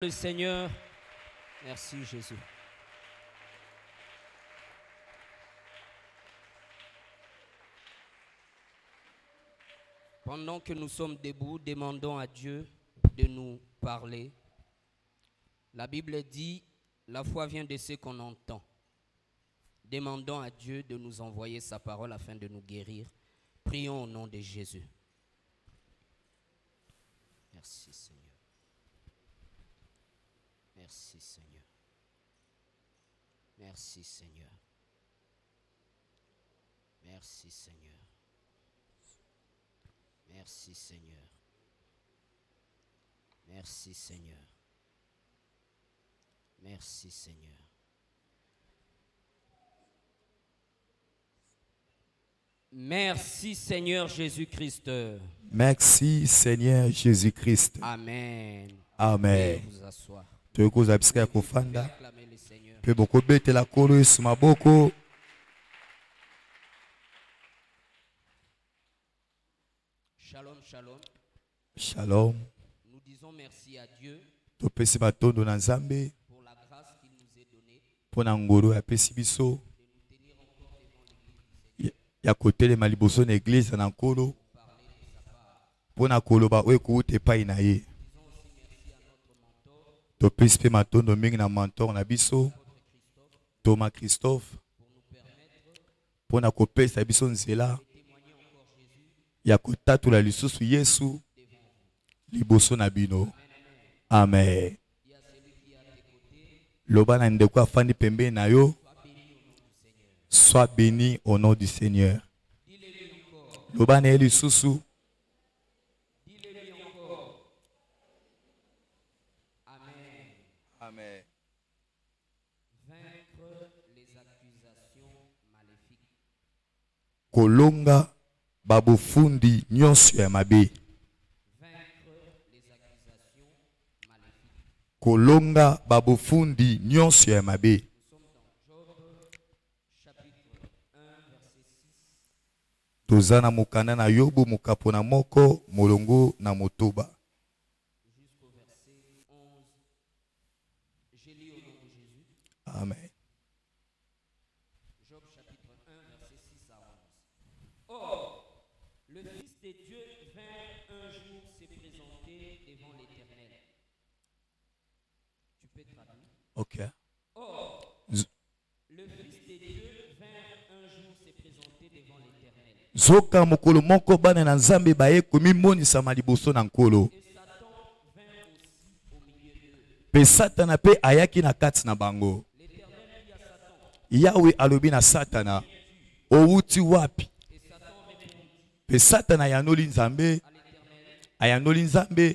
Le Seigneur, merci Jésus. Pendant que nous sommes debout, demandons à Dieu de nous parler. La Bible dit, la foi vient de ce qu'on entend. Demandons à Dieu de nous envoyer sa parole afin de nous guérir. Prions au nom de Jésus. Merci Seigneur. Merci Seigneur. Merci Seigneur. Merci Seigneur. Merci Seigneur. Merci Seigneur. Merci Seigneur. Merci Seigneur Jésus-Christ. Merci Seigneur Jésus-Christ. Amen. Amen. Veuillez vous asseoir. Tokozabisika kofanda. Acclamez le Seigneur. Pe boko betela chorus maboko. Shalom, shalom. Shalom. Nous disons merci à Dieu Topesi batondo na Nzambe pour la grâce qu'il nous est donnée pona ngoro ya pesi biso de nous tenir encore devant l'Église ya kotelema liboso na église na nkolo pour parler de sa part. pona koloba oyo kuuta epai na ye. Disons aussi merci à notre mentor, Topesi pe matondo mingi na mentor na biso votre Christophe, Thomas Christophe pour nous permettre pona kopesa biso nzela de témoigner encore Jésus ya kotatula lisusu Yesu devant vous. liboso na bino. Amen. Dis à celui qui est à tes côtés, Loba na ndeko afandi pembeni na yo, sois béni au nom du Seigneur. sois béni au nom du Seigneur. Dis-le-lui encore. Loba na ye lisusu, Dis-le-lui encore. Amen. Amen. Vaincre les accusations maléfiques. Kolonga babofundi nyonso ya mabe. Vaincre les accusations maléfiques. Kolonga babofundi nyonso ya mabe. Nous sommes dans Job, chapitre 1, verset 6. Toza na mokanda na Yobu mokapo na moko molongo na motoba. Jusqu'au verset 11. J'ai lu au nom de Jésus. Amen. Job chapitre 1, verset 6 à 11. Or, le Fils de Dieu vint un jour se présenter devant l'Éternel. Tu peux traduire. Ok. Or, Z- le Fils de Dieu vint un jour se présenter devant l'Éternel. Zoka mokolo moko bana na Nzambe baye komimonisa liboso na nkolo. Et Satan vint aussi au milieu d'eux. Pe Satana pe ayaki na kati na bango. L'Éternel dit à Satan, Yahweh alobi na Satana, outi wapi? et Satan répondit Pe Satana yanoli Nzambe, à l'Éternel, ayanoli Nzambe, de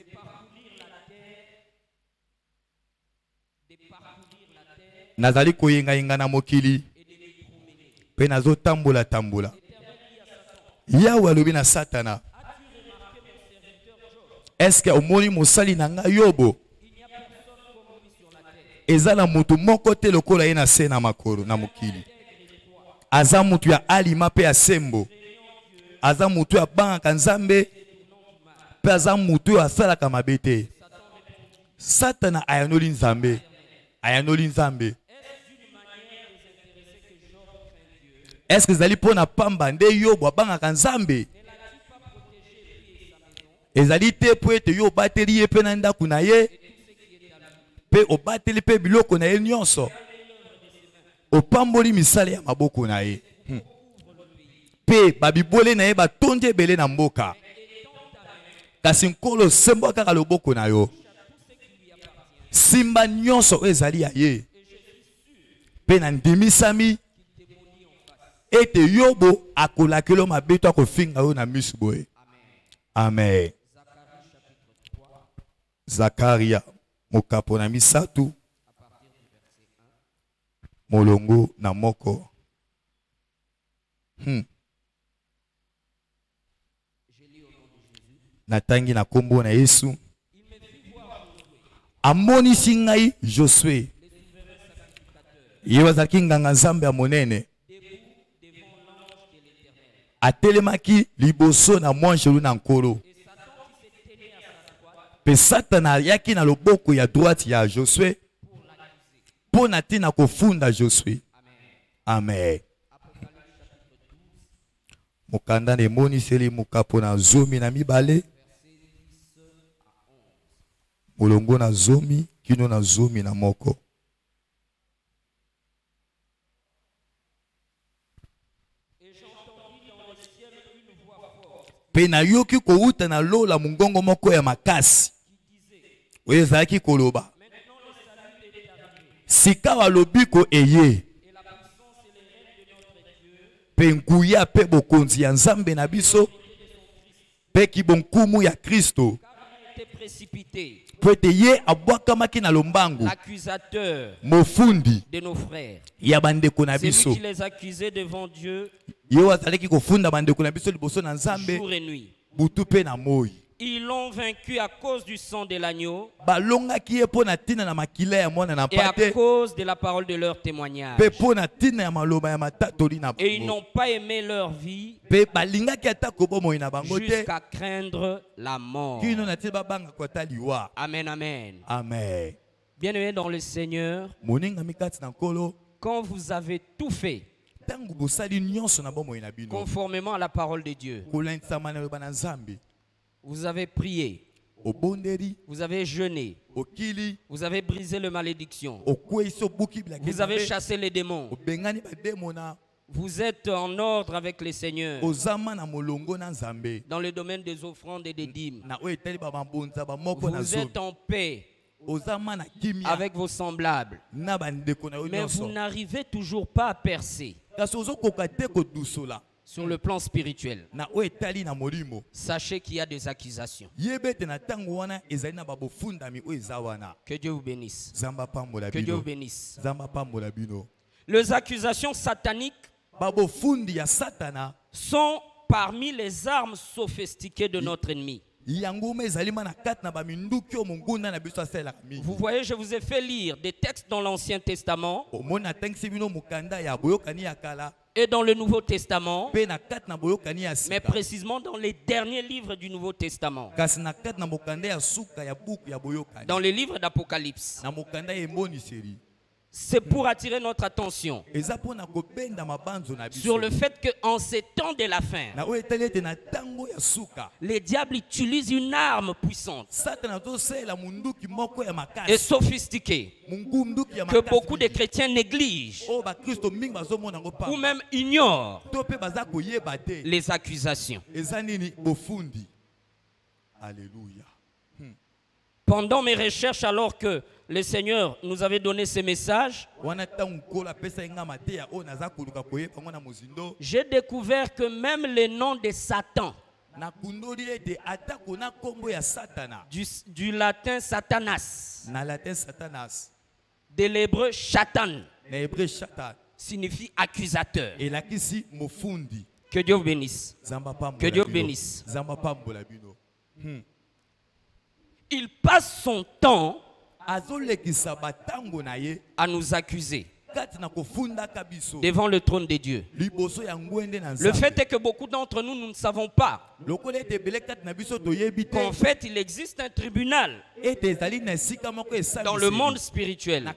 parcourir la terre nazali koyenga yenga na mokili, et de les promener. pe nazo tambola tambola. L'Éternel dit à Satan, Yahweh alobi na Satana, as-tu remarqué mon serviteur Job? est-ce que omoni mosali na nga Yobo? Il n'y a personne comme lui sur la terre. Eza na mutu moko te lokola ye na se na makolo na mokili. Aza mutu ya alima pe ya sembo. Aza mutu ya bangaka Nzambe pe aza mutu oyo asalaka mabe te. Satana ayanoli Nzambe. Ayanoli Nzambe. Est-ce que ezali mpona pamba nde Yobo abangaka Nzambe? Ezali te po ete yo obateli ye mpe na ndako na ye pe obateli mpe biloko na ye nyonso. Opamboli misala ya maboko na ye. Pe babibole na ye batondi ebele na mboka. Kasi nkolo sembo kaka loboko na yo. Simba nyonso oyo ezali ya ye. Pe na ndimisami ete Yobo akolakelo mabe to akofinga yo na misu boye. Amen. Zakaria mokapo na misatu molongo na moko. Natangi na kombo na Yesu. Amonisi ngai Josue. Ye wazalaki nganga Nzambe ya monene. Atelemaki liboso na mwanjelu na nkolo. Pe Satana yaki na loboko ya droite ya Josué pour na tina kofunda Josué. Amen. Mokanda ne moni seli mukapo na zomi na mibale. Molongo na zomi kino na zomi na moko. Pe na yoki kouta na lola mungongo moko ya makasi. Oye zaki koloba. Sika wa lobiko eye. Pe nguya pe bokonzi ya nzambe na biso. Pe kibonkumu ya Kristo. Précipité. L'accusateur mofundi de nos frères. C'est lui qui les accusait devant Dieu jour et nuit. Ils l'ont vaincu à cause du sang de l'agneau et à cause de la parole de leur témoignage. Et ils n'ont pas aimé leur vie jusqu'à craindre la mort. Amen, amen. Amen. Bien-aimés dans le Seigneur, quand vous avez tout fait conformément à la parole de Dieu, vous avez prié, vous avez jeûné, vous avez brisé les malédictions, vous avez chassé les démons, vous êtes en ordre avec les seigneurs dans le domaine des offrandes et des dîmes, vous êtes en paix avec vos semblables, mais vous n'arrivez toujours pas à percer sur le plan spirituel. Sachez qu'il y a des accusations. Que Dieu vous bénisse. Que Dieu vous bénisse. Les accusations sataniques sont parmi les armes sophistiquées de notre ennemi. Vous voyez, je vous ai fait lire des textes dans l'Ancien Testament et dans le Nouveau Testament, mais précisément dans les derniers livres du Nouveau Testament, dans les livres d'Apocalypse. C'est pour attirer notre attention sur le fait qu'en ces temps de la fin, les diables utilisent une arme puissante et sophistiquée que beaucoup de chrétiens négligent ou même ignorent: les accusations. Alléluia. Pendant mes recherches, alors que le Seigneur nous avait donné ces messages, j'ai découvert que même le nom de Satan, du latin Satanas, de l'hébreu Shatan, signifie accusateur. Que Dieu vous bénisse. Que Dieu vous bénisse. Il passe son temps à nous accuser devant le trône de Dieu. Le fait est que beaucoup d'entre nous, nous ne savons pas qu'en fait il existe un tribunal dans le monde spirituel.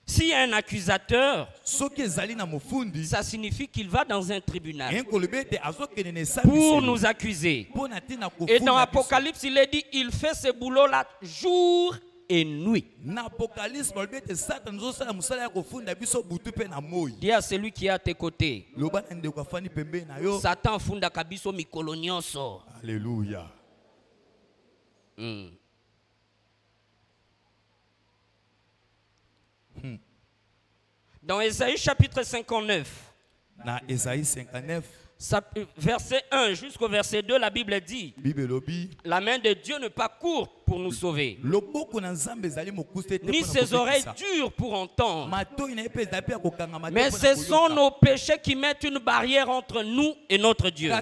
S'il y a un accusateur, ça signifie qu'il va dans un tribunal pour nous accuser. Et dans Apocalypse, il est dit, il fait ce boulot-là jour et nuit. Dis à celui qui est à tes côtés: Satan funda kabiso mikolo nyonso. Alléluia. Dans Ésaïe chapitre 59, verset 1 jusqu'au verset 2, la Bible dit: la main de Dieu n'est pas courte pour nous sauver, ni ses oreilles dures pour entendre, mais ce sont nos péchés qui mettent une barrière entre nous et notre Dieu.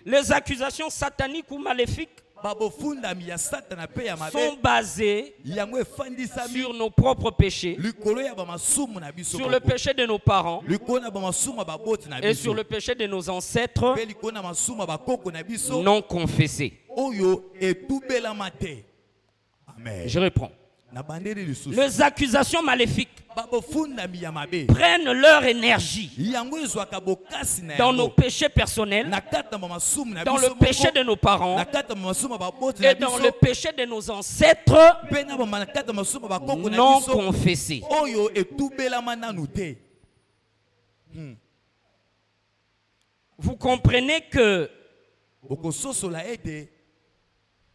Les accusations sataniques ou maléfiques babofundami ya satana pe ya mabe sont basés yango efandisami sur nos propres péchés, likolo ya bamasumu na biso sur le péché de nos parents likolo na bamasumu ya baboti na et biso sur le péché de nos ancêtres pe likolo na masumu ya bakoko na biso non confessés. oyo etubelama te. Amen. Je reprends. Na bandeli lisusu Les accusations maléfiques babofundami ya mabe prennent leur énergie yango ezwaka bokasi na dans yango nos péchés personnels, na kati na bamasumu na dans biso le péché de nos parents na kati na bamasumu ya baboti na et dans biso le péché de nos ancêtres pe na kati na masumu ya bakoko na non biso confessés. oyo etubelama nanu te. Vous comprenez que okososola ete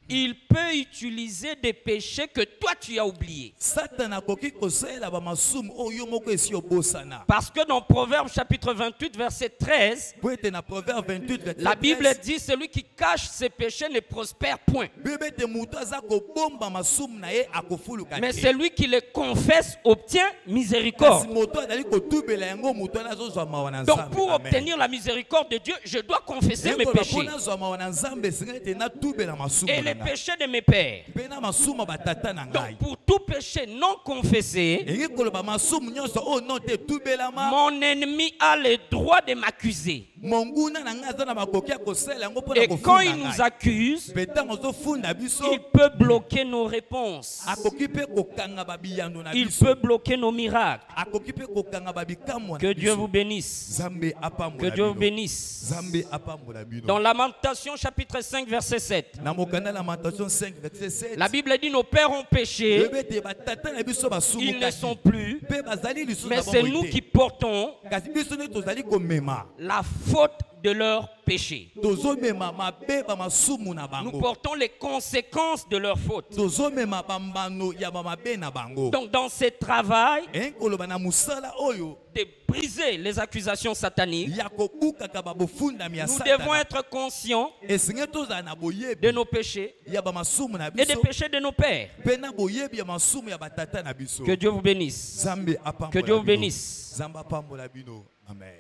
il peut utiliser des péchés que toi tu as oubliés. Satan akoki kosalela bamasumu oyo moko esi obosana. Parce que dans Proverbes chapitre 28 verset 13, Po ete na Proverbe 28 verset la Bible 13, dit celui qui cache ses péchés ne prospère point. Bible ete mutu aza kobomba masumu na ye akofuluka Mais te. celui qui les confesse obtient Kasi miséricorde. moto azali kotubela yango mutu wana azozwa mawa na Donc Nzambe. pour Amen. obtenir la miséricorde de Dieu, je dois confesser mes Yekoloba péchés mpona azwa mawa na Nzambe esenga ete natubela masumu et na les ngai. péchés de mes pères. Mpe na masumu ya batata na ngai. Donc pour tout péché non confessé, Enge koloba masumu nyonso oyo no te etubelama mon ennemi a le droit de m'accuser. monguna na ngai aza na makoki ya kosalela yango mpona Et quand kofunda il nous ngai. accuse, Mpe ntango ozofunda biso il peut bloquer nos réponses. akoki mpe kokanga babiyano na Il biso. peut bloquer nos miracles. Akoki mpe kokanga babikamwa Que na Dieu vous biso. bénisse. Nzambe Que apambola Dieu vous bino. bénisse. Nzambe apambola bino. Dans Lamentation chapitre 5 verset 7, Na mokanda ya Lamentation 5 verset 7. la Bible dit nos pères ont péché, Lobi ete batata na biso ils ne sont basumukaki. plus, Mpe bazali lisusu mais na c'est bomoi nous te. qui portons Kasi biso nde tozali komema. la faute de leur péché. Tozomema mabe bamasumu na Nous bango. portons les conséquences de leur faute. Tozomema bambano ya bamabe na bango. Donc dans ce travail Koloba na musala oyo de briser les accusations sataniques, ya kobukaka babofundami ya nous devons Satana. être conscients Esengi tozala na boyebi de nos péchés ya bamasumu na et des biso. péchés de nos pères. Mpe na boyebi ya masumu ya batata na biso. Que Dieu vous bénisse. Nzambe apambola Que Dieu vous bino. bénisse. Nzambe apambola bino. Amen.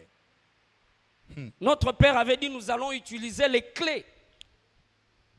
Notre Père avait dit nous allons utiliser les clés.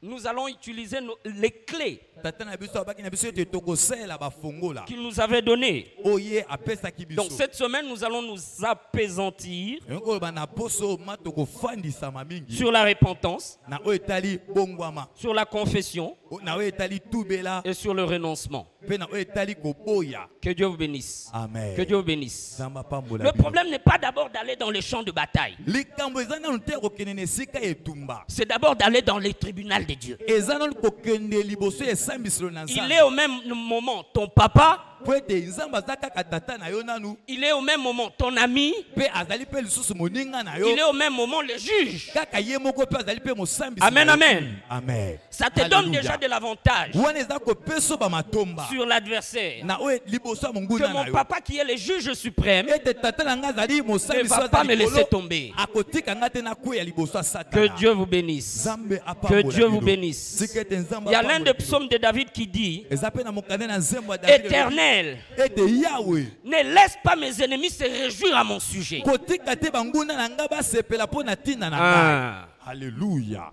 Nous allons utiliser les clés Tata na biso abaki na biso ete tokosalela bafongola. qu'il nous avait données. Oye apesaki biso. Donc cette semaine, nous allons nous apaisantir Koloba na poso ma tokofandisama mingi. sur la repentance, Na oyo etali bongwama. sur la confession Na oyo etali tubela. et sur le renoncement. Mpe na oyo etali koboya. Que Dieu vous bénisse. Amen. Que Dieu vous bénisse. Nzambe apambola Le bino. problème n'est pas d'abord d'aller dans les champs de bataille. Likambo eza nanu te kokende na esika etumba. C'est d'abord d'aller dans les tribunaux de Dieu. Eza nanu kokende liboso ya esambiselo na Il Nzambe. est au même moment ton papa, Po ete Nzambe aza kaka tata na yo nanu. il est au même moment ton ami, Mpe azali mpe lisusu moninga na yo. il est au même moment le juge. Kaka ye moko mpe azali mpe mosambisi. Amen, na yo. amen. Amen. Ça te donne Alléluia. déjà de l'avantage Wana eza kopesa bamatomba. sur l'adversaire. Na oyo liboso ya Que monguna na mon yo. papa qui est le juge suprême Ete tata na nga azali ne mosambisi va pas me azali laisser likolo. tomber. Akotika nga te na kweya liboso ya Que Satana. Dieu vous bénisse. Nzambe apambola Que Dieu vous bino. bénisse. Sika ete Nzambe Il y a l'un apambola des bino. psaumes de David qui dit, Eza pe na mokanda na nzembo ya David. Éternel, Ete Yahweh. ne laisse pas mes ennemis se réjouir à mon sujet. Kotika te banguna na nga basepela mpo na ntina na Ah. ngai. Alléluia.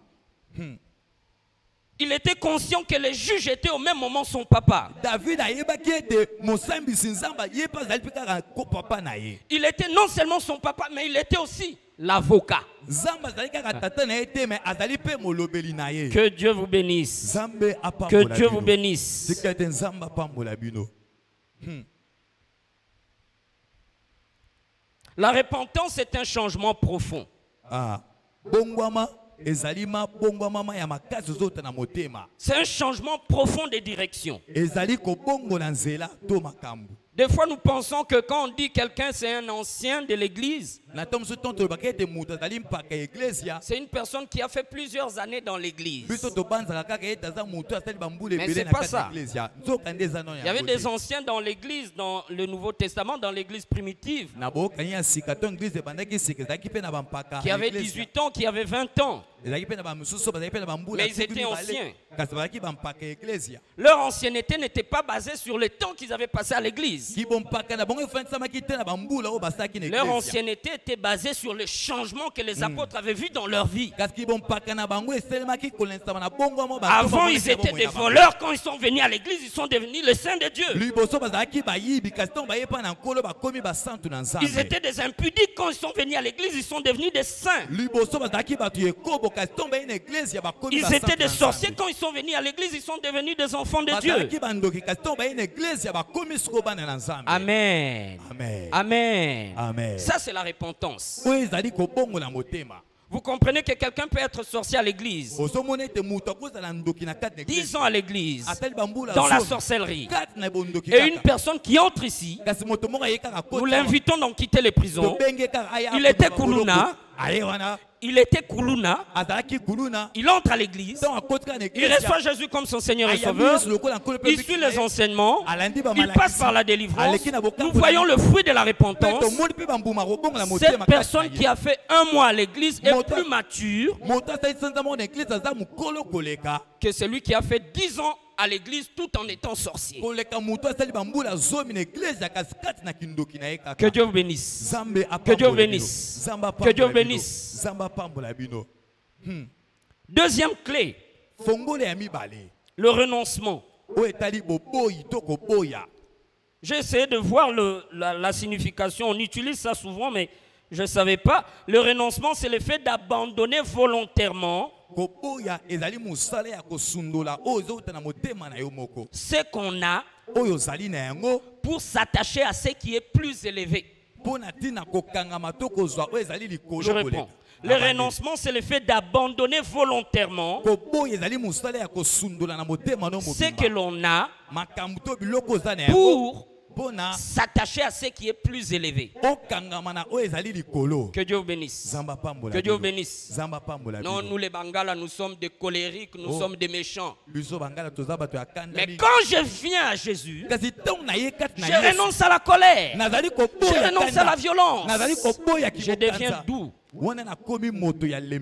Il était conscient que le juge était au même moment son papa. David ayebaki ete mosambisi Nzambe ye mpe azali mpe kaka papa na ye. Il était non seulement son papa, mais il était aussi l'avocat. Nzambe azali kaka tata na ye te me azali mpe molobeli na ye. Que Dieu vous bénisse. Nzambe Que apambola Dieu bino. vous bénisse. Sika ete Nzambe apambola bino. La repentance est un changement profond. Ah, bongwama ezali ma bongwama ma ya makasi ozota na motema. C'est un changement profond de direction. Ezali kobongola nzela to makambo. Des fois, nous pensons que quand on dit quelqu'un c'est un ancien de l'église, Na tomso tonto bakete muta zali mpaka iglesia. c'est une personne qui a fait plusieurs années dans l'église. Biso to banza kaka ete za mutu asali bambule Mais ebele c'est na pas kati ça. ya iglesia. Nzoka nde eza no ya. Il y avait des anciens dans l'église, dans le Nouveau Testament, dans l'église primitive, Na bokani ya sika to église bandaki sika ezaki pe na bampaka. qui avaient 18 ans, qui avaient 20 ans. Ezaki pe na bamususu bazaki pe na bambula. Mais ils étaient anciens. Kasi bazaki bampaka iglesia. Leur ancienneté n'était pas basée sur le temps qu'ils avaient passé à l'église. Ki bompaka na bongo efandisama ki te na bambula o basaki na Leur iglesia. ancienneté était basé sur le changement que les apôtres avaient vu dans leur vie. Avant, ils étaient des voleurs. Quand ils sont venus à l'église, ils sont devenus les saints de Dieu. Ils étaient des impudiques. Quand ils sont venus à l'église, ils sont devenus des saints. Ils étaient des sorciers. Quand ils sont venus à l'église, ils sont devenus des enfants de Dieu. Amen. Amen. Amen. Ça, c'est la repentance. Vous comprenez que quelqu'un peut être sorcier à l'église, 10 ans à l'église, dans la sorcellerie. Et une personne qui entre ici, nous l'invitons donc quitter les prisons. Il était Kuluna. Il était Kuluna. Il entre à l'église. Il reçoit Jésus comme son Seigneur et Sauveur. Il suit les enseignements. Il passe par la délivrance. Nous voyons le fruit de la repentance. Cette personne qui a fait 1 mois à l'église est plus mature que celui qui a fait 10 ans à l'église tout en étant sorcier. Que Dieu vous bénisse. Que Dieu vous bénisse. Que Dieu vous bénisse. Deuxième clé, le renoncement. J'ai essayé de voir la signification. On utilise ça souvent, mais je ne savais pas. Le renoncement, c'est le fait d'abandonner volontairement ce qu'on a pour s'attacher à ce qui est plus élevé. Je réponds. Le renoncement, c'est le fait d'abandonner volontairement ce que l'on a pour s'attacher à ce qui est plus élevé. Que Dieu vous bénisse. Que Dieu vous bénisse. Non, nous les Bangala, nous sommes des colériques, nous sommes des méchants. Mais quand je viens à Jésus, je renonce à la colère. Je renonce à la violence. Je deviens doux.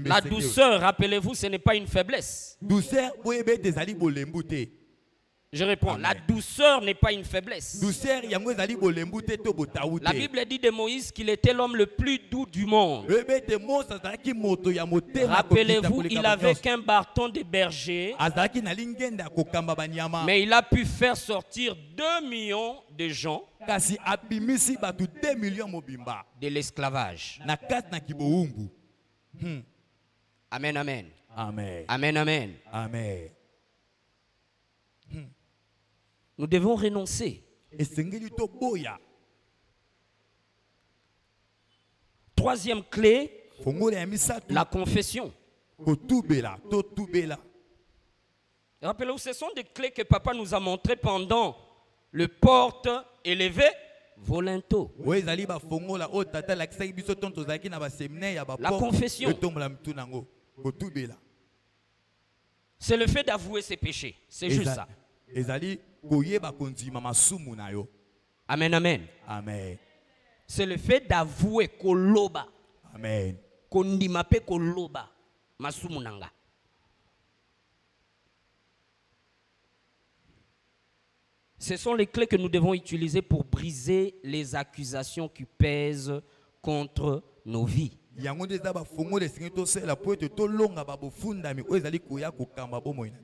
La douceur, rappelez-vous, ce n'est pas une faiblesse. Je réponds, la douceur n'est pas une faiblesse. La Bible dit de Moïse qu'il était l'homme le plus doux du monde. Rappelez-vous, il n'avait qu'un bâton de berger, mais il a pu faire sortir 2 millions de gens de l'esclavage. Amen, amen. Amen, amen. Amen. Nous devons renoncer. Troisième clé, la confession. Rappelez-vous, ce sont des clés que papa nous a montrées pendant le porte élevé volonto. La confession, c'est le fait d'avouer ses péchés. C'est juste ça. Amen, amen. Amen. C'est le fait d'avouer koloba. Amen. Kondimape koloba masumunanga. Ce sont les clés que nous devons utiliser pour briser les accusations qui pèsent contre nos vies.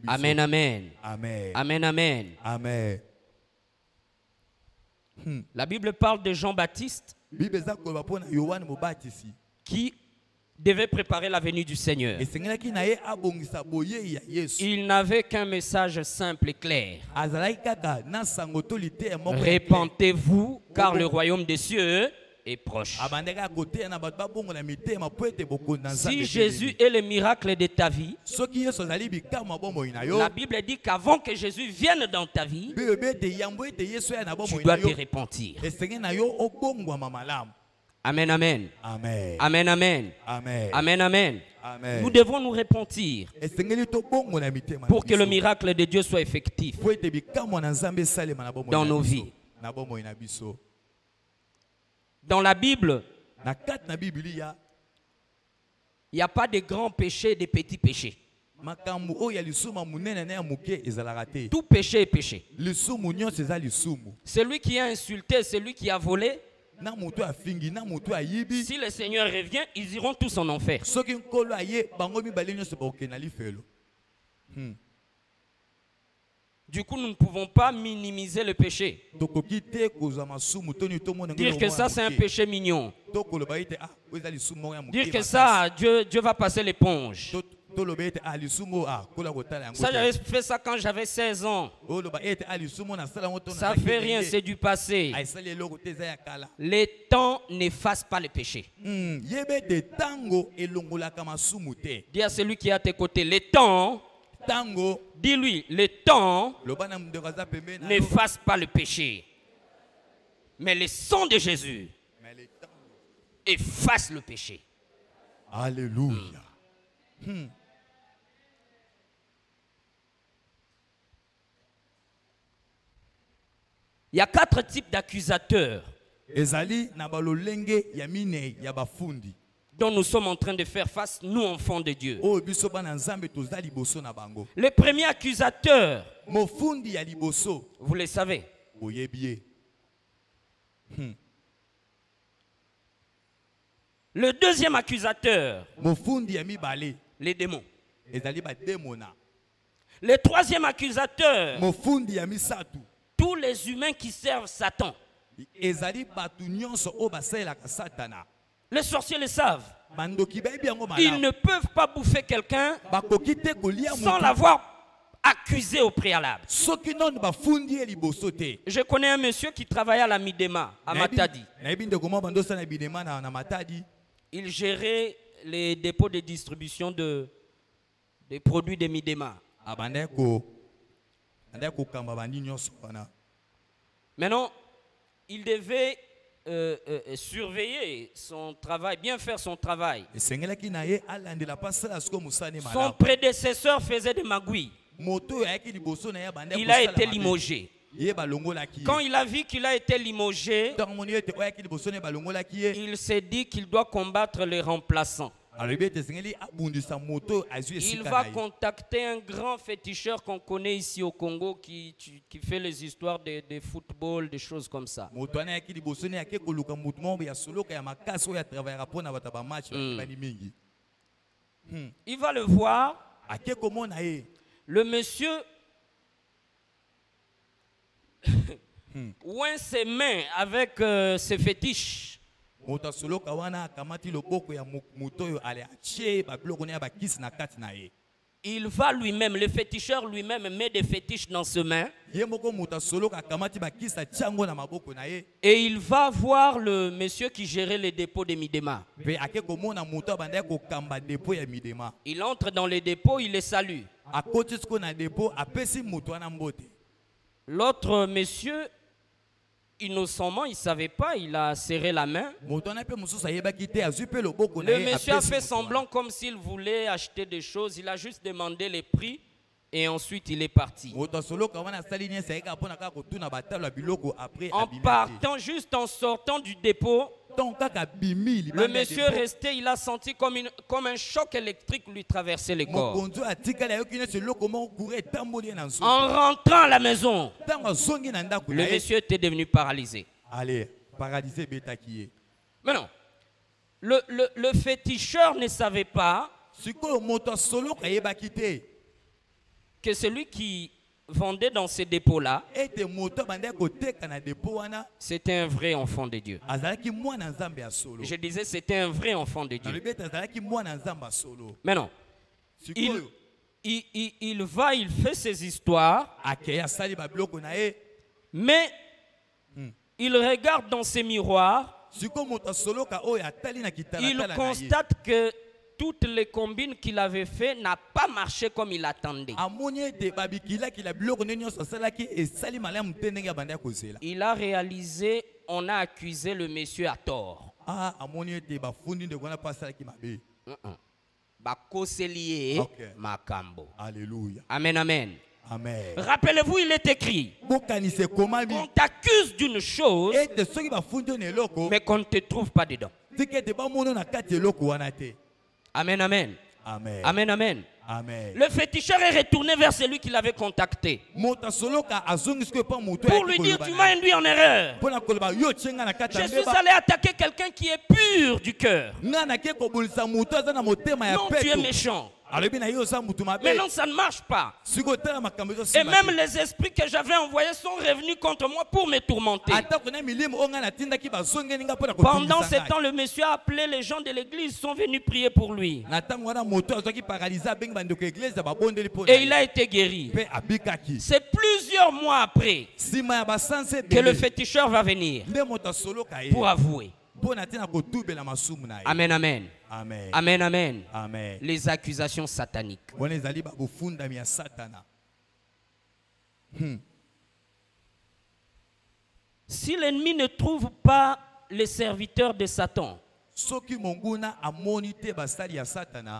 Amen, amen. Amen. Amen, amen. Amen. La Bible parle de Jean-Baptiste qui devait préparer la venue du Seigneur. Il n'avait qu'un message simple et clair. Repentez-vous, car le royaume des cieux est proche. Si Jésus est le miracle de ta vie, la Bible dit qu'avant que Jésus vienne dans ta vie, tu dois te repentir. Amen, amen. Amen. Amen, amen. Amen, amen. Nous devons nous repentir pour que le miracle de Dieu soit effectif dans nos vies. Dans la Bible, il n'y a pas de grands péchés et de petits péchés. Tout péché est péché. Celui qui a insulté, celui qui a volé, na moto afingi na moto ayibi. Si le Seigneur revient, ils iront tous en enfer. Soki nkolo aye bango mibale nyonso bakokende lifelo. Du coup, nous ne pouvons pas minimiser le péché. Dire que ça, c'est un péché mignon. Dire que ça, Dieu va passer l'éponge. Ça, j'avais fait ça quand j'avais 16 ans. Ça fait rien, c'est du passé. Les temps n'effacent pas le péché. Dis à celui qui est à tes côtés, les temps... Dis-lui, le temps n'efface pas le péché. Mais le sang de Jésus efface le péché. Alléluia. Il y a 4 types d'accusateurs dont nous sommes en train de faire face, nous enfants de Dieu. Le premier accusateur, vous le savez. Le deuxième accusateur, les démons. Le troisième accusateur, tous les humains qui servent Satan. Les sorciers le savent. Ils ne peuvent pas bouffer quelqu'un sans l'avoir accusé au préalable. Je connais un monsieur qui travaillait à la Midema, à Matadi. Il gérait les dépôts de distribution des produits de Midema. Maintenant, il devait surveiller son travail, bien faire son travail. Son prédécesseur faisait des magouilles. Il a été limogé. Quand il a vu qu'il a été limogé, il s'est dit qu'il doit combattre les remplaçants. Il va contacter un grand féticheur qu'on connaît ici au Congo qui fait les histoires de football, des choses comme ça. Il va le voir. Le monsieur oint ses mains avec ses fétiches. Il va lui-même, le féticheur lui-même met des fétiches dans ses mains. Et il va voir le monsieur qui gérait les dépôts de Midema. Il entre dans les dépôts, il les salue. L'autre monsieur, innocemment, il ne savait pas, il a serré la main. Le monsieur a fait semblant comme s'il voulait acheter des choses. Il a juste demandé les prix et ensuite il est parti. En partant, juste en sortant du dépôt, le monsieur est resté, il a senti comme un choc électrique lui traverser le corps. En rentrant à la maison, le monsieur était devenu paralysé. Maintenant, le féticheur ne savait pas que celui qui vendait dans ces dépôts-là, c'était un vrai enfant de Dieu. Je disais, c'était un vrai enfant de Dieu. Maintenant, il va, il fait ses histoires, mais il regarde dans ses miroirs, il constate que toutes les combines qu'il avait fait n'a pas marché comme il attendait. Il a réalisé, on a accusé le monsieur à tort. Alléluia. Amen, amen. Amen. Rappelez-vous, il est écrit qu'on t'accuse d'une chose, mais qu'on ne te trouve pas dedans. Amen, amen. Amen. Amen, amen. Amen. Le féticheur est retourné vers celui qui l'avait contacté pour lui dire, tu m'as induit en erreur. Je suis allé attaquer quelqu'un qui est pur du cœur. Non, tu es méchant. Mais non, ça ne marche pas. Et même les esprits que j'avais envoyés sont revenus contre moi pour me tourmenter. Pendant ce temps, le monsieur a appelé les gens de l'église, ils sont venus prier pour lui. Et il a été guéri. C'est plusieurs mois après que le féticheur va venir pour avouer. Amen, amen. Amen. Amen, amen. Amen. Les accusations sataniques. Si l'ennemi ne trouve pas les serviteurs de Satan,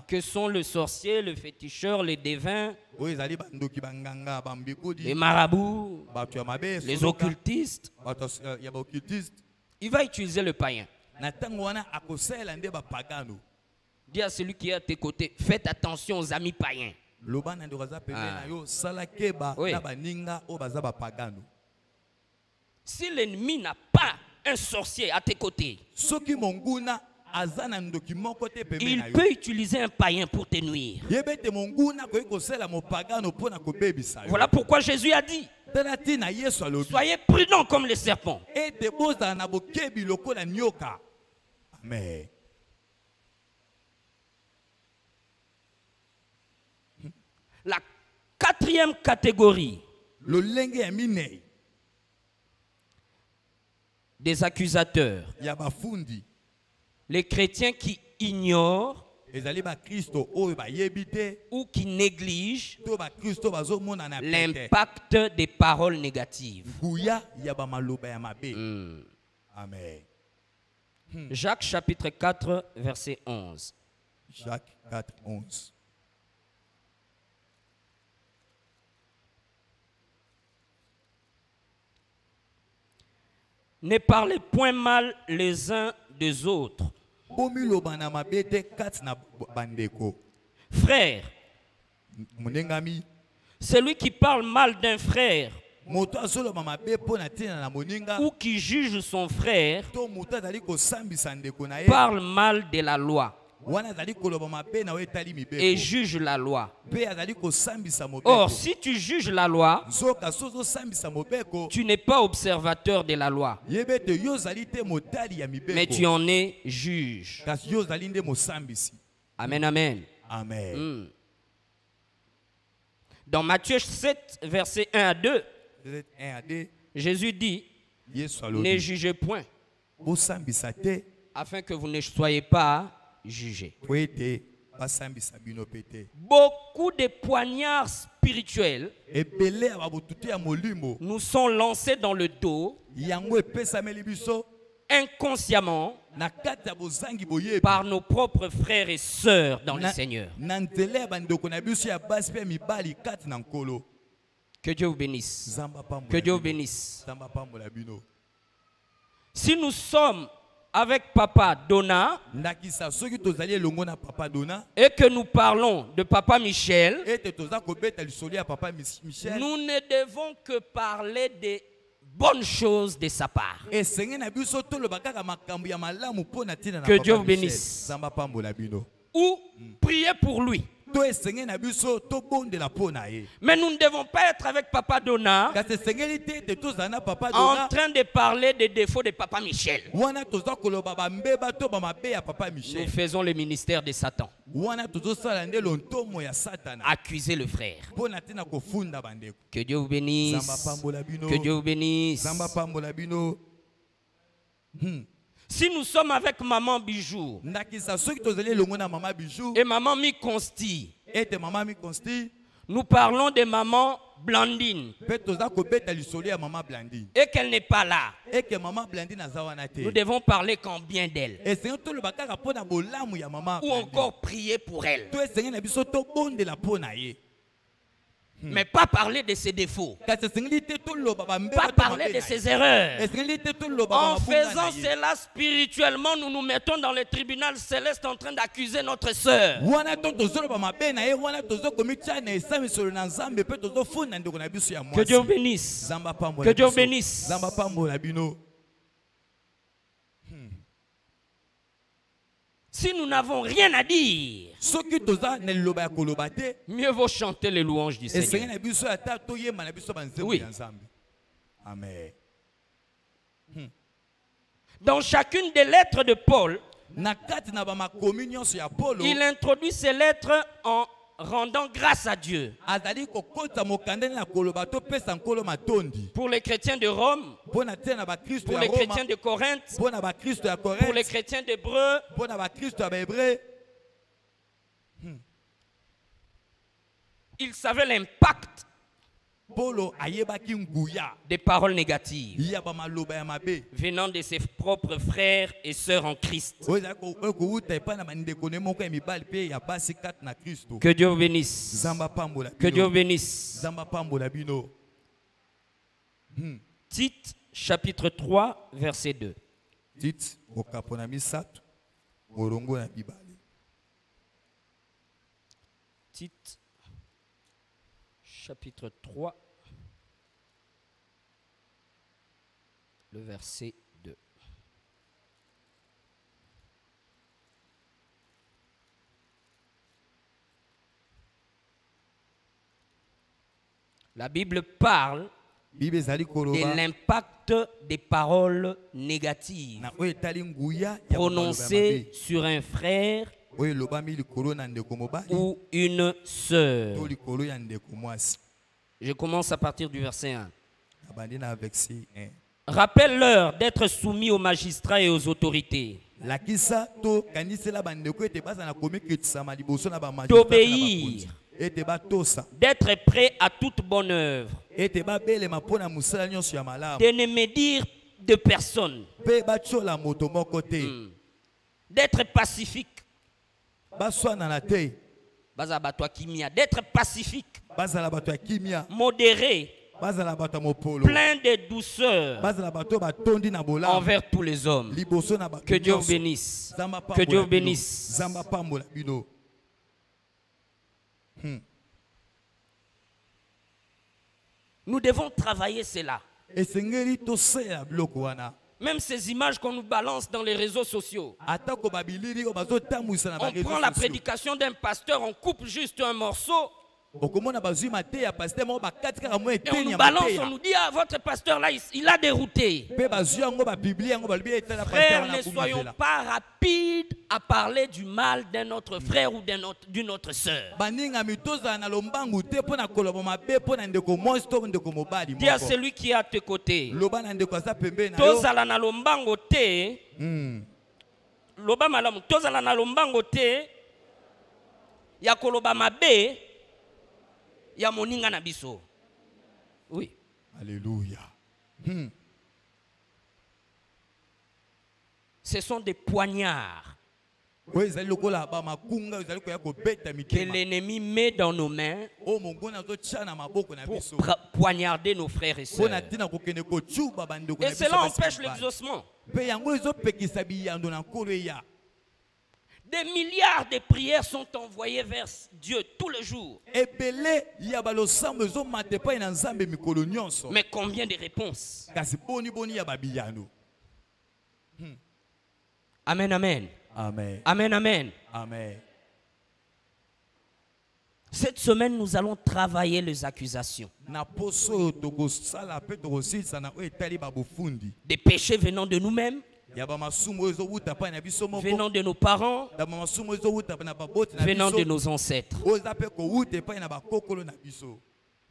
que sont le sorcier, le féticheur, les devins, les marabouts, les occultistes, il va utiliser le païen. Dis à celui qui est à tes côtés, faites attention aux amis païens. Oui. Si l'ennemi n'a pas un sorcier à tes côtés, il peut utiliser un païen pour te nuire. Voilà pourquoi Jésus a dit, soyez prudents comme les serpents. Amen. La quatrième catégorie des accusateurs, les chrétiens qui ignorent ou qui négligent l'impact des paroles négatives. Amen. Jacques chapitre 4, verset 11. Jacques 4, 11. Ne parlez point mal les uns des autres. Frère, celui qui parle mal d'un frère ou qui juge son frère parle mal de la loi et juge la loi. Or, si tu juges la loi, tu n'es pas observateur de la loi, mais tu en es juge. Amen, amen. Amen. Dans Matthieu 7, versets 1 à 2, Jésus dit, ne jugez point, afin que vous ne soyez pas jugés. Beaucoup de poignards spirituels nous sont lancés dans le dos inconsciemment par nos propres frères et sœurs dans le Seigneur. Que Dieu vous bénisse. Que Dieu vous bénisse. Si nous sommes avec Papa Donna et que nous parlons de Papa Michel, nous ne devons que parler des bonnes choses de sa part. Que Dieu vous bénisse. Ou prier pour lui. Mais nous ne devons pas être avec Papa Donna en train de parler des défauts de Papa Michel. Nous faisons le ministère de Satan. Accuser le frère. Que Dieu vous bénisse. Que Dieu vous bénisse. Si nous sommes avec maman Bijou et maman Miconsti, nous parlons de maman Blandine et qu'elle n'est pas là, nous devons parler qu'en bien d'elle ou encore prier pour elle. Mais pas parler de ses défauts. kasi esengeli te toloba bambe Pas bato parler mabe de na ses ye. erreurs. Esengeli te toloba En bamabunga na faisant ye. cela spirituellement, nous nous mettons dans le tribunal céleste en train d'accuser notre sœur. wana to tozoloba mabe na ye wana tozokomitya na esamisolo na nzambe mpe tozofunda ndeko na biso ya Que Dieu mwasi. bénisse. Nzambe apambola Que Dieu biso. bénisse. Nzambe apambola bino. Si nous n'avons rien à dire, soki toza na liloba ya koloba te mieux vaut chanter les louanges du esengeli Seigneur. na biso ata toyemba na biso banzembo Oui. ya nzambe. Amen. Dans chacune des lettres de Paul, Na kati na bamakomi nyonso ya Polo il introduit ces lettres en rendant grâce à Dieu. azali kokota mokandani na koloba topesa nkolo matondi Pour les chrétiens de Rome, mpo na tina na bakristo pour ya les Roma chrétiens de Corinthe, mpo na bakristo ya pour les Korinthe chrétiens d'Hébreu, mpo na bakristo ya bahébreu. il savait l'impact Polo ayebaki nguya des paroles négatives ya bamaloba ya mabe venant de ses propres frères et sœurs en Christ. oyo ezali kowuta epai na bandeko ne moko ya mibali mpe ya basi kati na kristo. Que Dieu bénisse. Nzambe apambola Que Dieu bino. bénisse. Nzambe apambola bino. Tite, chapitre 3, verset 2. Tite okapo na misato molongo na bibale. Tite, chapitre 3, le verset 2. La Bible parle Bible ezali de koloba l'impact des paroles négatives na oyo etali nguya ya bamaloba ya prononcées mabe sur un frère oyo elobami likolo na ndeko mobali ou une sœur. to likolo ya ndeko mwasi. Je commence à partir du verset 1. Abandi na verset 1. Rappelle-leur d'être soumis aux magistrats et aux autorités, Lakisa to kanisela bandeko ete baza na komikitisama liboso na bamagistrat na d'obéir, bakonzi. Ete batosa d'être prêt à toute bonne œuvre, ete babelema mpo na mosala nyonso ya malamu de ne médire de personne, mpe batyola moto moko te d'être pacifique, baswanana te baza bato ya kimia, d'être pacifique, bazala bato ya kimia modéré, bazala bato ya mopolo plein de douceur bazala bato oyo batondi na bolamu envers tous les hommes. liboso na bato Que Dieu nyonso. bénisse. Nzambe Que apambola Dieu bino. bénisse. Nzambe apambola bino. Nous devons travailler cela. Esengeli tosalela biloko wana Même ces images qu'on nous balance dans les réseaux sociaux. atako babilili oyo bazotambwisa na On bareseau prend la sociaux. prédication d'un pasteur, on coupe juste un morceau okomona bazwi mateya ya paster moko bakati kaka mo et on eteni nous ya balance, mateya on nous dit, ah, votre pasteur là, il a dérouté. mpe bazwi yango babibli yango balobi etala paster Frères, wana ne soyons akumizela. pas rapides à parler du mal d'un autre frère ou d'une autre sœur. baningami tozala na lombangu te mpo na koloba mabe mpo na ndeko mwasi to ndeko mobali Dis à moko celui qui est à tes côtés, loba na ndeko aza pembeni na yo. tozala na lombango te, loba malamu, tozala na lombango te, ya koloba mabe, ya moninga na biso. Oui. Alléluia. Ce sont des poignards oyo ezali lokola bamakunga oyo ezali koya kobeta que mitema l'ennemi met dans nos mains oyo mongoni azotya na maboko na pour biso poignarder nos frères et mpo na sœurs. ntina kokende kotyuba bandeko na Et biso cela basi empêche mibali. l'exaucement. mpe yango ezopekisa biyando na nkolo eya. Des milliards de prières sont envoyées vers Dieu tous les jours. ebele ya balosambo ezomata epai na nzambe mikolo nyonso Mais combien de réponses? kasi boni ya babiyano. Amen, amen. Amen. Amen, amen. Amen. Cette semaine, nous allons travailler les accusations. na poso oyo tokosala mpe tokosilisa na oyo etali babofundi Des péchés venant de nous-mêmes, ya bamasumu oyo ezowuta epai na biso moko venant de nos parents, ya bamasumu oyo ezowuta na baboti na venant de biso nos ancêtres. oyo eza mpe kowuta epai na bakokolo na biso.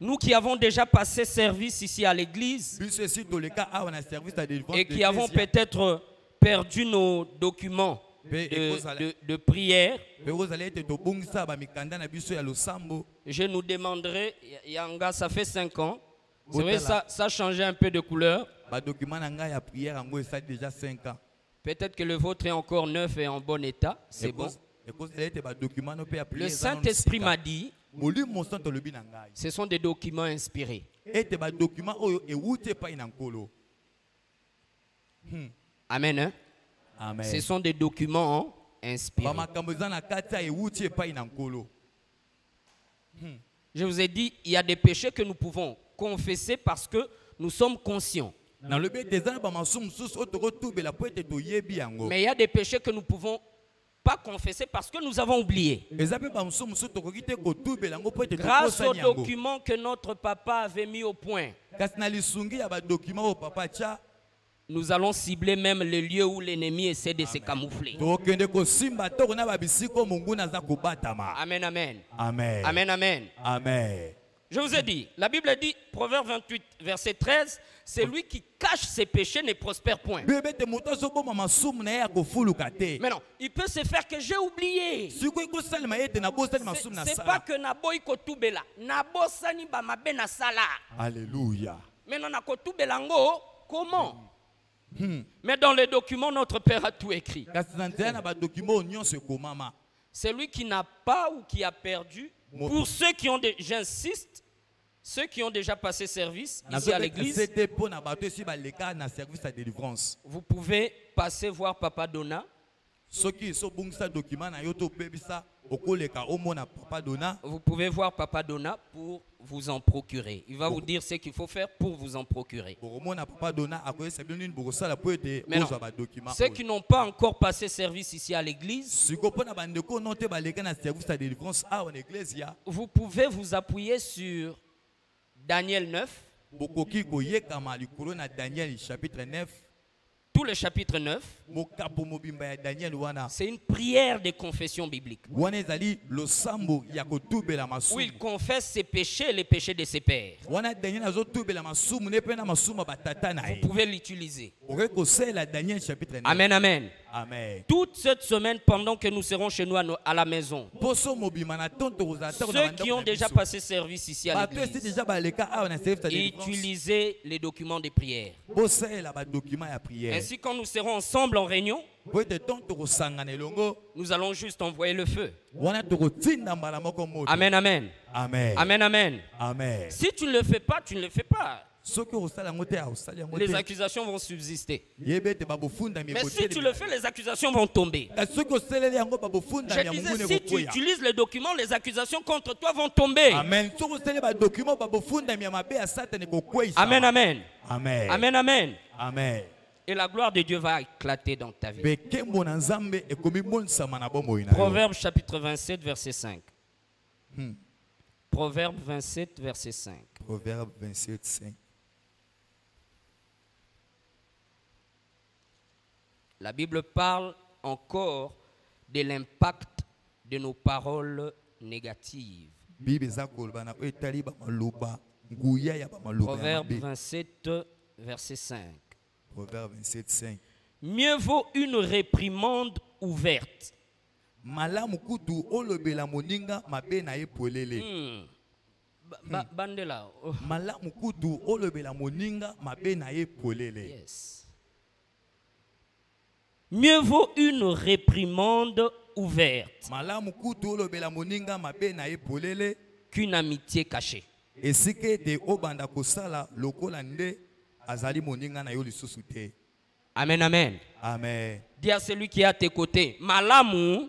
Nous qui avons déjà passé service ici à l'église biso esi toleka awa na service ya délivrance et de qui avons Christ, peut-être perdu nos documents de prière, mpe kozala ete tobongisa bamikanda na biso ya losambo. je nous demanderai, Yanga, ça fait 5 ans, c'est vrai, ça a changé un peu de couleur. badokima na ngai ya prière yango esali déjà 5 ans. Peut-être que le vôtre est encore neuf et en bon état, c'est bon. ekozala ete badokima no mpe ya prière Le eza nano Saint-Esprit sika. m'a dit Molimo Santo lobi na ngai. Ce sont des documents inspirés. Ete ba document oyo ewute pa ina nkolo. Amen. Hein? Amen. Ce sont des documents inspirés. Ba makambo za na kati ewute pa ina nkolo. Je vous ai dit, il y a des péchés que nous pouvons confesser parce que nous sommes conscients. Na lobi tezana ba masumu susu otoko tubela po ete toyebi yango. Mais il y a des péchés que nous ne pouvons pas confesser parce que nous avons oublié. Grâce aux documents que notre papa avait mis au point, nous allons cibler même les lieux où l'ennemi essaie de se camoufler. Amen, amen. Amen. Amen, amen. Amen. Je vous ai dit, la Bible dit, Proverbe 28, verset 13, c'est lui qui cache ses péchés ne prospère point. Mais non, il peut se faire que j'ai oublié. C'est pas que naboy kotubela, nabosani ba mabe na sala. Alléluia. Maintenant na kotubela ngo, comment? Mais dans les documents, notre Père a tout écrit. C'est lui qui n'a pas ou qui a perdu. Pour ceux qui ont j'insiste, ceux qui ont déjà passé service ici à l'église, vous pouvez passer voir Papa Donna. Vous pouvez voir Papa Donna pour vous en procurer. Il va vous dire ce qu'il faut faire pour vous en procurer. Maintenant, ceux qui n'ont pas encore passé service ici à l'église, vous pouvez vous appuyer sur Daniel 9. Tout le chapitre 9, c'est une prière de confession biblique. Où il confesse ses péchés et les péchés de ses pères. Vous pouvez l'utiliser. Amen, amen. Amen. Toute cette semaine, pendant que nous serons chez nous à la maison, ceux qui ont déjà passé service ici à l'église, utilisez les documents de prière. Ainsi, quand nous serons ensemble en réunion, nous allons juste envoyer le feu. Amen, amen. Amen. Amen, amen. Amen. Si tu ne le fais pas, tu ne le fais pas. Les accusations vont subsister. Mais si tu le fais, les accusations vont tomber. Je disais, si tu utilises les documents, les accusations contre toi vont tomber. Amen. Amen, amen. Amen. Amen, amen. Amen. Et la gloire de Dieu va éclater dans ta vie. Proverbe chapitre 27, verset 5. Proverbe 27, verset 5. Proverbe 27, 5. La Bible parle encore de l'impact de nos paroles négatives. Proverbe 27, verset 5. Proverbe 27, 5. Mieux vaut une réprimande ouverte. Bandela. Yes. Mieux vaut une réprimande ouverte qu'une amitié cachée. Amen, amen. Amen. Dis à celui qui est à tes côtés, malamu,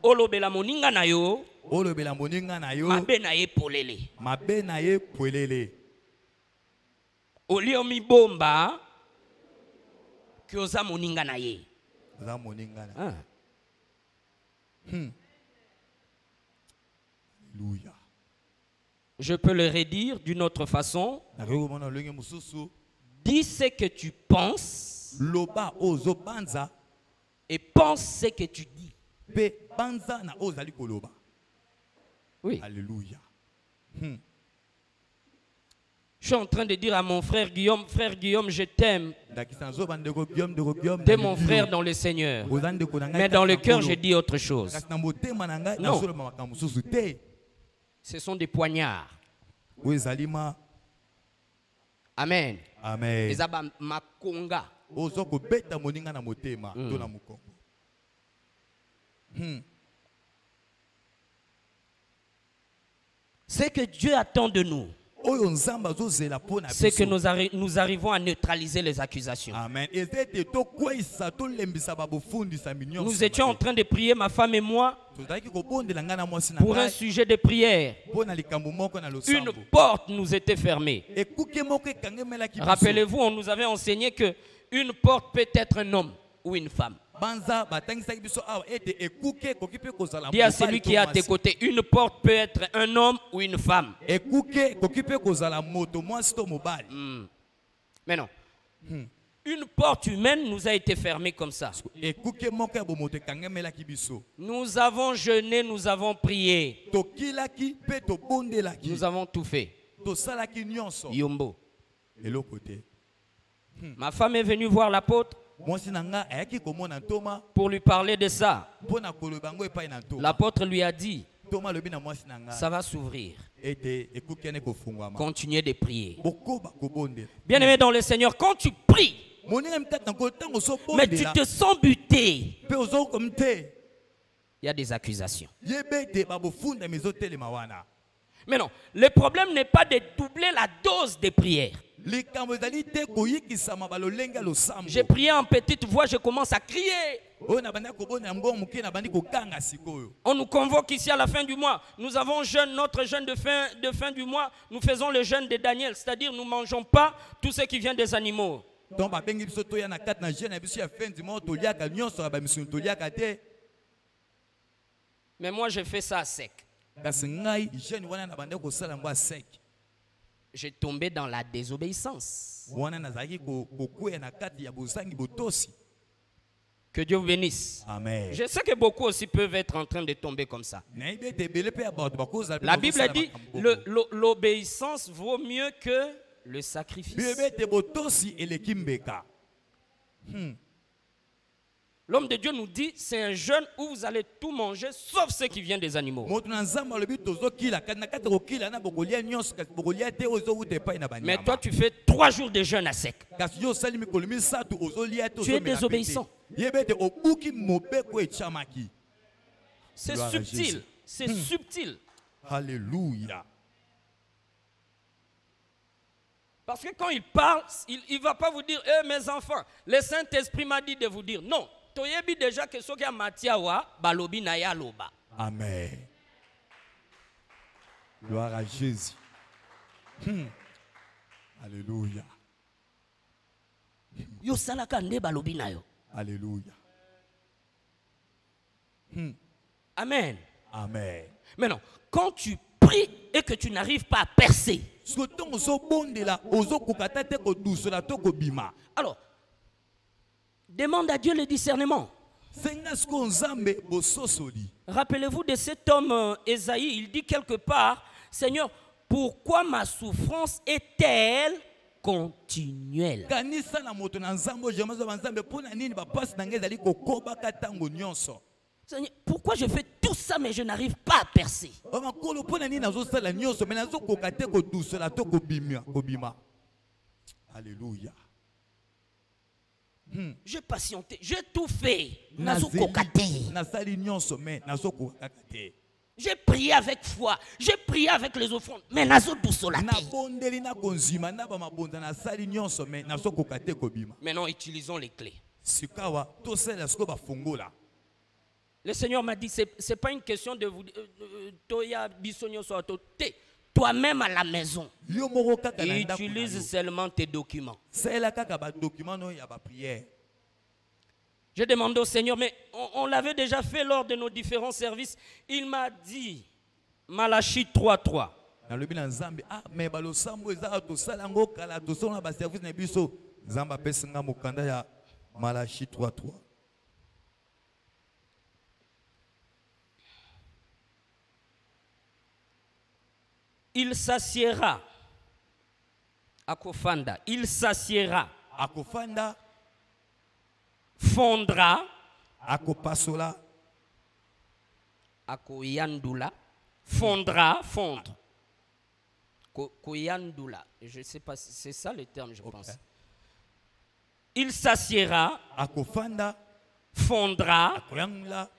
olobela moninga na yo, mabe na ye polele. Olio mi bomba, kyoza moninga na ye. Alléluia. Je peux le redire d'une autre façon. Dis ce que tu penses et pense ce que tu dis. Oui. Alléluia. Je suis en train de dire à mon frère Guillaume, je t'aime. T'es mon frère dans le Seigneur. Mais dans le cœur, je dis autre chose. Non. Ce sont des poignards. Amen. Amen. Les abba makonga. Ce que Dieu attend de nous, oyo nzambe azozela mpo na c'est que biso. nous arrivons à neutraliser les accusations. Amen. Ezete tokweyisa tolembisa babofundisa minyonso. Nous étions en train de prier, ma femme et moi, Tozalaki kobondela ngai na mwasi na pour un ngai sujet de prière. mpo na likambo moko na Une losambo. porte nous était fermée. Ekuke moko ekangemelaki biso. Rappelez-vous, on nous avait enseigné que une porte peut être un homme ou une femme. Banza batangisaki biso awa ete ekuke ekoki mpe kozala Dis à mobali celui to qui est à tes mwasi. côtés, une porte peut être un homme ou une femme. Ekuke ekoki mpe kozala moto mwasi to mobali. Mais non. Une porte humaine nous a été fermée comme ça. Ekuke moko ya bomoto ekangemelaki biso. Nous avons jeûné, nous avons prié. Tokilaki mpe tobondelaki. Nous avons tout fait. Tosalaki nyonso. Yombo. Eloko te. Ma femme est venue voir l'apôtre Mwasi na nga ayaki komona Toma pour lui parler de ça. mpo na koloba ngo epai na Toma. L'apôtre lui a dit, Toma lobi na mwasi na nga ça va s'ouvrir. ete ekuke ane kofungwama. Continuez de prier. Bokoba kobondela. Bien-aimé dans le Seigneur, quand tu pries, Moninga mkata ngo tango so mais tu bondela. te sens buté, Pe ozo comme te. il y a des accusations. Yebete babofunda mizotelema wana. Mais non, le problème n'est pas de doubler la dose de prière. Likambo ezali te koyikisama balolenge losambo. J'ai prié en petite voix, je commence à crier. Oyo na bandi kobondela mbongo moke na bandi kokanga sikoyo. On nous convoque ici à la fin du mois. Nous avons notre jeûne de fin du mois. Nous faisons le jeûne de Daniel, c'est-à-dire nous ne mangeons pas tout ce qui vient des animaux. Donc babengi biso toya na kati na jeune na biso ya fin du mois toliaka nyonso ya bamisuni toliaka te. Mais moi, je fais ça à sec. Kasi ngai jeune wana na bandi kosala ngo sec. J'ai tombé dans la désobéissance. Wana nazalaki kokwea na kati ya bozangi botosi. Que Dieu vous bénisse. Amen. Je sais que beaucoup aussi peuvent être en train de tomber comme ça. La Bible dit l'obéissance vaut mieux que le sacrifice. L'homme de Dieu nous dit c'est un jeûne où vous allez tout manger sauf ce qui vient des animaux. Mais toi tu fais 3 jours de jeûne à sec. Tu es désobéissant. C'est subtil. C'est subtil. Alléluia. Parce que quand il parle, il ne va pas vous dire, mes enfants, le Saint-Esprit m'a dit de vous dire. Non. Toyebi déjà que ce qui a matiawa, balobi na ya loba. Amen. Gloire à Jésus. Alléluia. Yo salaka nde balobi na yo. Alléluia. Amen. Amen. Maintenant, quand tu pries et que tu n'arrives pas à percer, alors, demande à Dieu le discernement. Rappelez-vous de cet homme Ésaïe, il dit quelque part, Seigneur, pourquoi ma souffrance est-elle continuelle? Seigneur, pourquoi je fais tout ça mais je n'arrive pas à percer? Alléluia. J'ai patienté, j'ai tout fait. J'ai prié avec foi, j'ai prié avec les offrandes, mais nazo dousolate. Maintenant, utilisons les clés. Le Seigneur m'a dit, ce n'est pas une question de vous toi-même à la maison. Utilise seulement tes documents. J'ai demandé au Seigneur, mais on l'avait déjà fait lors de nos différents services. Il m'a dit, Malachie 3:3. Malachie 3:3. Il s'assiera. Akofanda. Il s'assiera. Akofanda. Fondra. Akopasola. Akoyandula. Fondra. Fondre. Koyandula. Je ne sais pas si c'est ça le terme, je pense. Il s'assiera. Akofanda. Fondra. Akoyandula.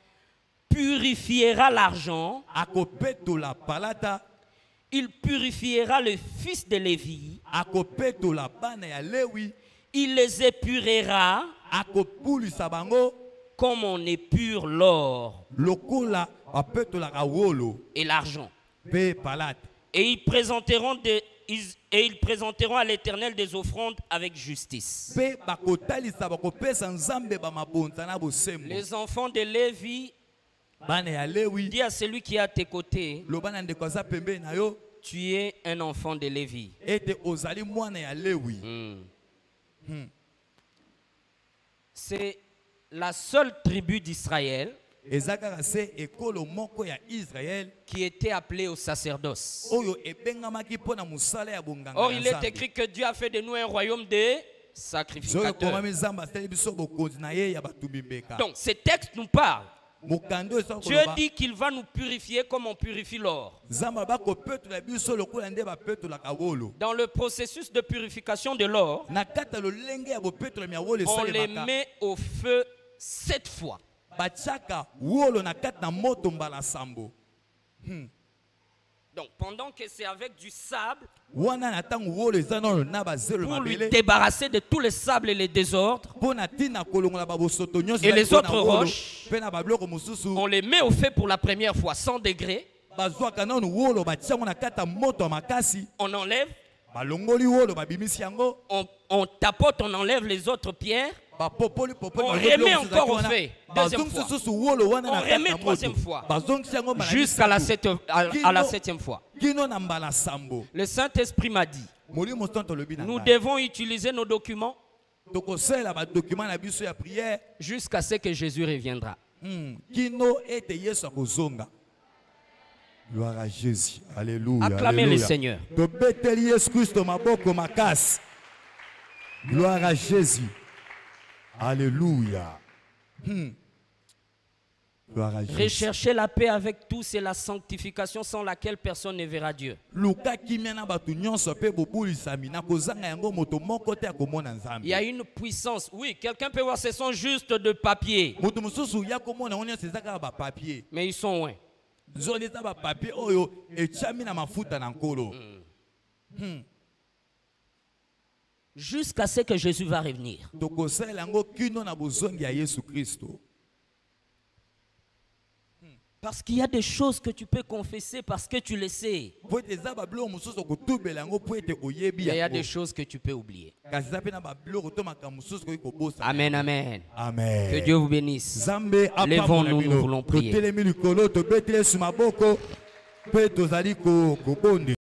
Purifiera l'argent. Akopetola palata. Il purifiera le fils de Lévi. akopetola bana ya Lewi, Il les épurera akopulisa bango comme on épure l'or lokola bapetolaka wolo et l'argent. pe palate. Et ils présenteront à l'Éternel des offrandes avec justice. Pe bakotalisa bakopesa Nzambe bamabonza na bosembo. Les enfants de Lévi, Bana ya Lewi, dis à celui qui est à tes côtés, lobana ndeko aza pembe na yo, tu es un enfant de Lévi. ete ozali mwana ya Lewi. C'est la seule tribu d'Israël Ezakaka se ekolo moko ya Israël qui était appelée au sacerdoce. oyo ebengamaki pona musala ya bonganga. Or, il est écrit que Dieu a fait de nous un royaume de sacrificateurs. Donc, ce texte nous parle. Dieu dit qu'il va nous purifier comme on purifie l'or. Dans le processus de purification de l'or, on les met au feu 7 fois. Donc pendant que c'est avec du sable, pour lui débarrasser de tous les sables et les désordres, et les autres roches, on les met au feu pour la première fois, 100 degrés. On enlève, on tapote, on enlève les autres pierres. On remet encore au feu, deuxième fois. On remet troisième fois, jusqu'à la septième fois. Le Saint-Esprit m'a dit, nous devons utiliser nos documents jusqu'à ce que Jésus reviendra. Gloire à Jésus. Alléluia. Acclamez le Seigneur. Gloire à Jésus. Alléluia. Gloire à Jésus. Recherchez la paix avec tous et la sanctification sans laquelle personne ne verra Dieu. Il y a une puissance. Oui, quelqu'un peut voir ce sont juste de papier. Mais ils sont loin. Jusqu'à ce que Jésus va revenir. Parce qu'il y a des choses que tu peux confesser parce que tu le sais. Il y a des choses que tu peux oublier. Amen, amen. Amen. Que Dieu vous bénisse. Lèvons-nous, nous voulons prier.